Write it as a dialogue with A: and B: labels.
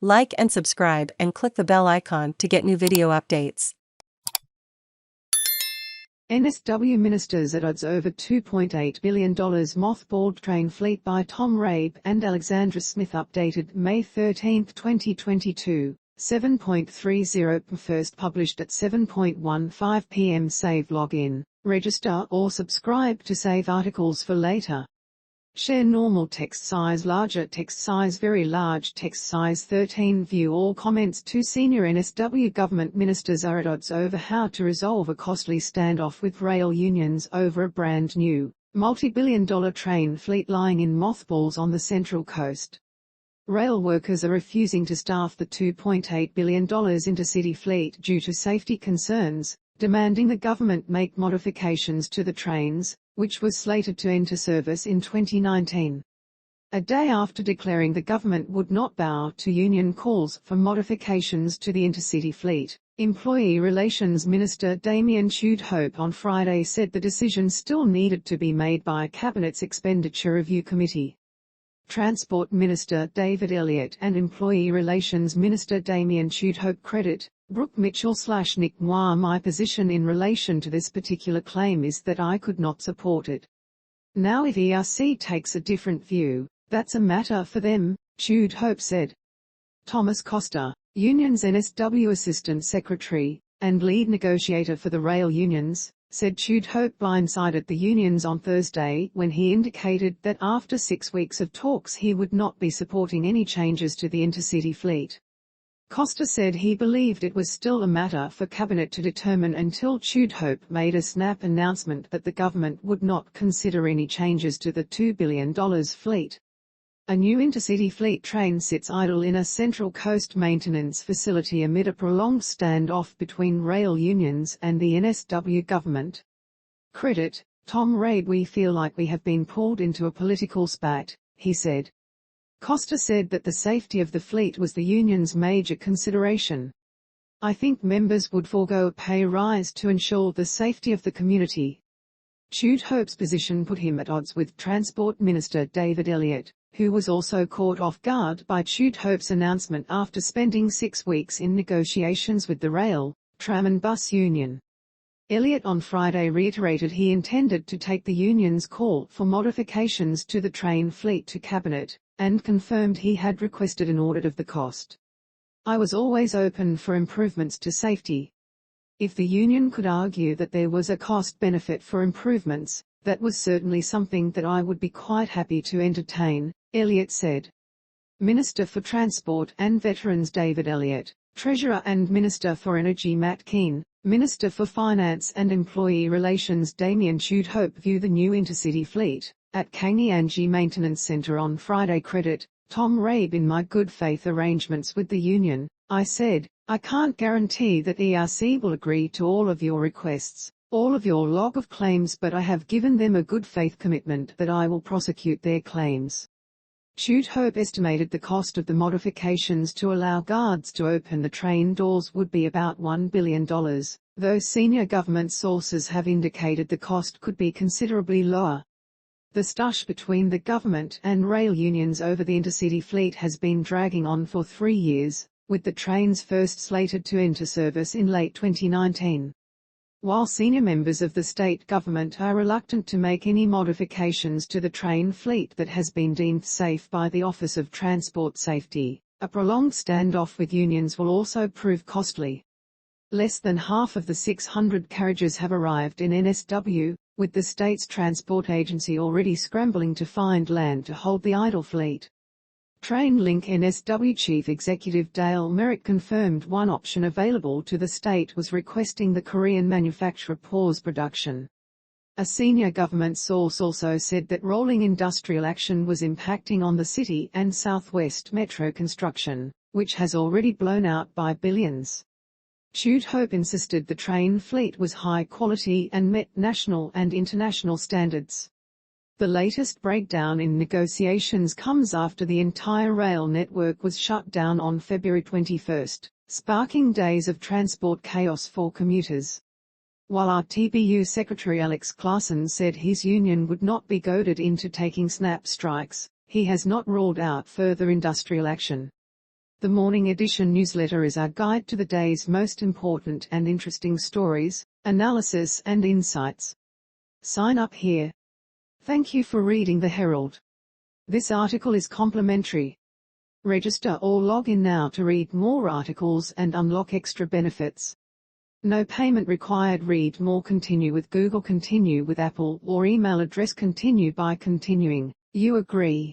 A: Like and subscribe and click the bell icon to get new video updates.
B: NSW ministers at odds over $2.8 billion mothballed train fleet by Tom Rabe and Alexandra Smith updated May 13, 2022, 7.30 first published at 7.15 p.m. Save login, register or subscribe to save articles for later. Share normal text size, larger text size, very large text size 13. View all comments. Two senior NSW government ministers are at odds over how to resolve a costly standoff with rail unions over a brand new, multi-billion-dollar train fleet lying in mothballs on the Central Coast. Rail workers are refusing to staff the $2.8 billion intercity fleet due to safety concerns, demanding the government make modifications to the trains, which was slated to enter service in 2019. A day after declaring the government would not bow to union calls for modifications to the intercity fleet, Employee Relations Minister Damien Hope on Friday said the decision still needed to be made by a Cabinet's Expenditure Review Committee. Transport Minister David Elliott and Employee Relations Minister Damien Hope credit Brooke Mitchell/Nick Moir. My position in relation to this particular claim is that I could not support it. Now if ERC takes a different view, that's a matter for them, Hope said. Thomas Costa, Union's NSW Assistant Secretary and lead negotiator for the rail unions, said Hope blindsided the unions on Thursday when he indicated that after 6 weeks of talks he would not be supporting any changes to the intercity fleet. Costa said he believed it was still a matter for Cabinet to determine until Hope made a snap announcement that the government would not consider any changes to the $2 billion fleet. A new intercity fleet train sits idle in a Central Coast maintenance facility amid a prolonged standoff between rail unions and the NSW government. Credit Tom Rabe. We feel like we have been pulled into a political spat, he said. Costa said that the safety of the fleet was the union's major consideration. I think members would forego a pay rise to ensure the safety of the community. Hope's position put him at odds with Transport Minister David Elliott, who was also caught off guard by Hope's announcement after spending 6 weeks in negotiations with the rail, tram and bus union. Elliott on Friday reiterated he intended to take the union's call for modifications to the train fleet to Cabinet, and confirmed he had requested an audit of the cost. I was always open for improvements to safety. If the union could argue that there was a cost-benefit for improvements, that was certainly something that I would be quite happy to entertain, Elliott said. Minister for Transport and Veterans David Elliott, Treasurer and Minister for Energy Matt Keane, Minister for Finance and Employee Relations Damien Hope view the new intercity fleet at Kangianji Maintenance Center on Friday. Credit Tom Rabe. In my good faith arrangements with the union, I said, I can't guarantee that ERC will agree to all of your requests, all of your log of claims, but I have given them a good faith commitment that I will prosecute their claims. Hope estimated the cost of the modifications to allow guards to open the train doors would be about $1 billion, though senior government sources have indicated the cost could be considerably lower. The stush between the government and rail unions over the intercity fleet has been dragging on for 3 years, with the trains first slated to enter service in late 2019. While senior members of the state government are reluctant to make any modifications to the train fleet that has been deemed safe by the Office of Transport Safety, a prolonged standoff with unions will also prove costly. Less than half of the 600 carriages have arrived in NSW, with the state's transport agency already scrambling to find land to hold the idle fleet. TrainLink NSW Chief Executive Dale Merrick confirmed one option available to the state was requesting the Korean manufacturer pause production. A senior government source also said that rolling industrial action was impacting on the city and Southwest Metro construction, which has already blown out by billions. Hope insisted the train fleet was high quality and met national and international standards. The latest breakdown in negotiations comes after the entire rail network was shut down on February 21, sparking days of transport chaos for commuters. While RTBU Secretary Alex Claassen said his union would not be goaded into taking snap strikes, he has not ruled out further industrial action. The Morning Edition newsletter is our guide to the day's most important and interesting stories, analysis and insights. Sign up here. Thank you for reading the Herald. This article is complimentary. Register or log in now to read more articles and unlock extra benefits. No payment required. Read more. Continue with Google, continue with Apple, or email address continue by continuing. You agree.